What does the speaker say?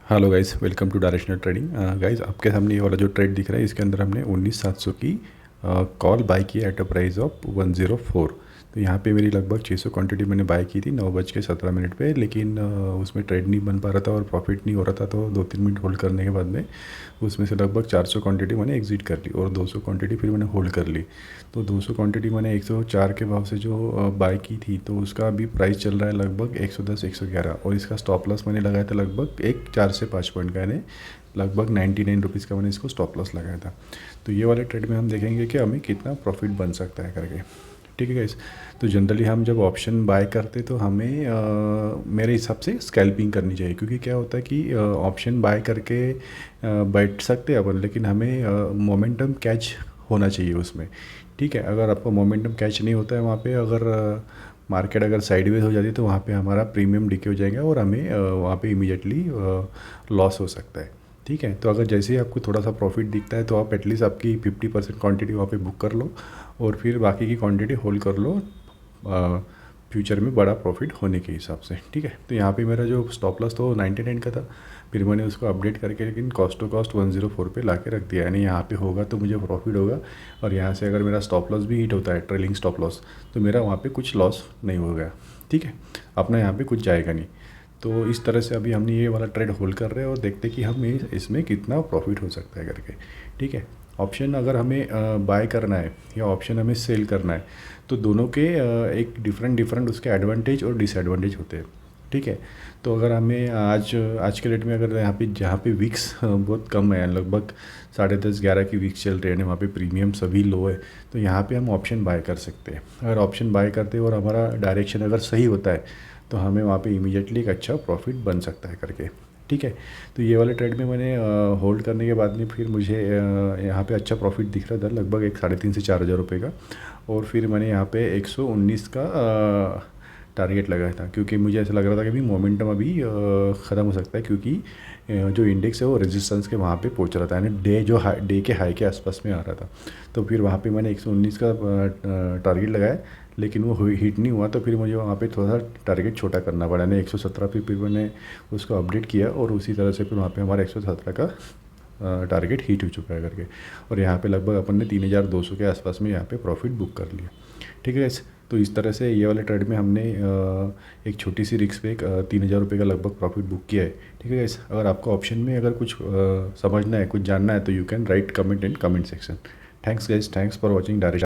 Hello guys, welcome to directional trading. Guys, आपके सामने ये वाला जो ट्रेड दिख रहा है, इसके अंदर हमने 19,700 की कॉल बाय की एट अ प्राइस ऑफ 104। तो यहाँ पे मेरी लगभग 600 क्वांटिटी मैंने बाय की थी 9:17 पे, लेकिन उसमें ट्रेड नहीं बन पा रहा था और प्रॉफिट नहीं हो रहा था। तो 2-3 मिनट होल्ड करने के बाद में उसमें से लगभग 400 क्वांटिटी मैंने एग्जिट कर ली और 200 क्वांटिटी फिर मैंने होल्ड कर ली। तो 200 क्वांटिटी मैंने 104 के भाव से जो बाय की थी, तो उसका अभी प्राइस चल रहा है लगभग 110-111, और इसका स्टॉप लॉस मैंने लगाया था लगभग एक 4 से 5 पॉइंट का, यानी लगभग 99 रुपीज़ का मैंने इसको स्टॉप लॉस लगाया था। तो ये वाले ट्रेड में हम देखेंगे कि हमें कितना प्रॉफिट बन सकता है करके। ठीक है गाइस। तो जनरली हम जब ऑप्शन बाय करते तो हमें मेरे हिसाब से स्कैल्पिंग करनी चाहिए, क्योंकि क्या होता है कि ऑप्शन बाय करके बैठ सकते हैं अपन, लेकिन हमें मोमेंटम कैच होना चाहिए उसमें। ठीक है, अगर आपको मोमेंटम कैच नहीं होता है वहाँ पे, अगर मार्केट अगर साइडवेज हो जाती है, तो वहाँ पे हमारा प्रीमियम डिके हो जाएगा और हमें वहाँ पे इमीडिएटली लॉस हो सकता है। ठीक है, तो अगर जैसे ही आपको थोड़ा सा प्रॉफिट दिखता है, तो आप एटलीस्ट आपकी 50% क्वांटिटी वहाँ पे बुक कर लो और फिर बाकी की क्वांटिटी होल्ड कर लो फ्यूचर में बड़ा प्रॉफिट होने के हिसाब से। ठीक है, तो यहाँ पे मेरा जो स्टॉप लॉस तो 99 का था, फिर मैंने उसको अपडेट करके लेकिन कॉस्ट टू कॉस्ट 104 पे ला के रख दिया, यानी यहाँ पे होगा तो मुझे प्रॉफिट होगा। और यहाँ से अगर मेरा स्टॉप लॉस भी हिट होता है, ट्रेलिंग स्टॉप लॉस, तो मेरा वहाँ पे कुछ लॉस नहीं होगा। ठीक है, अपना यहाँ पे कुछ जाएगा नहीं। तो इस तरह से अभी हमने ये वाला ट्रेड होल्ड कर रहे हैं और देखते कि हमें इसमें कितना प्रॉफिट हो सकता है करके। ठीक है, ऑप्शन अगर हमें बाय करना है या ऑप्शन हमें सेल करना है, तो दोनों के एक डिफरेंट उसके एडवांटेज और डिसएडवांटेज होते हैं। ठीक है, तो अगर हमें आज के डेट में अगर यहाँ पे जहाँ पे वीक्स बहुत कम है, लगभग 10:30-11 की वीक्स चल रही है, वहाँ पे प्रीमियम सभी लो है, तो यहाँ पे हम ऑप्शन बाय कर सकते हैं। अगर ऑप्शन बाय करते हैं और हमारा डायरेक्शन अगर सही होता है, तो हमें वहाँ पे इमीडिएटली एक अच्छा प्रॉफिट बन सकता है करके। ठीक है, तो ये वाले ट्रेड में मैंने होल्ड करने के बाद में फिर मुझे यहाँ पे अच्छा प्रॉफिट दिख रहा था, लगभग एक 3,500 से 4,000 रुपये का। और फिर मैंने यहाँ पे 119 का टारगेट लगाया था, क्योंकि मुझे ऐसा लग रहा था कि अभी मोमेंटम अभी ख़त्म हो सकता है, क्योंकि जो इंडेक्स है वो रेजिस्टेंस के वहाँ पे पहुँच रहा था, यानी डे के हाई के आसपास में आ रहा था। तो फिर वहाँ पे मैंने 119 का टारगेट लगाया, लेकिन वो हिट नहीं हुआ। तो फिर मुझे वहाँ पे थोड़ा सा टारगेट छोटा करना पड़ा, यानी 117 पे फिर मैंने उसको अपडेट किया और उसी तरह से फिर वहाँ पे हमारा 117 का टारगेट हिट हो चुका है करके। और यहाँ पे लगभग अपन ने 3,200 के आसपास में यहाँ पे प्रॉफिट बुक कर लिया। ठीक है गाइस, तो इस तरह से ये वाले ट्रेड में हमने एक छोटी सी रिस्क पे 3,000 रुपये का लगभग प्रॉफिट बुक किया है। ठीक है गाइस, अगर आपको ऑप्शन में अगर कुछ समझना है, कुछ जानना है, तो you can write comment in comment section. Thanks guys, thanks for watching direct.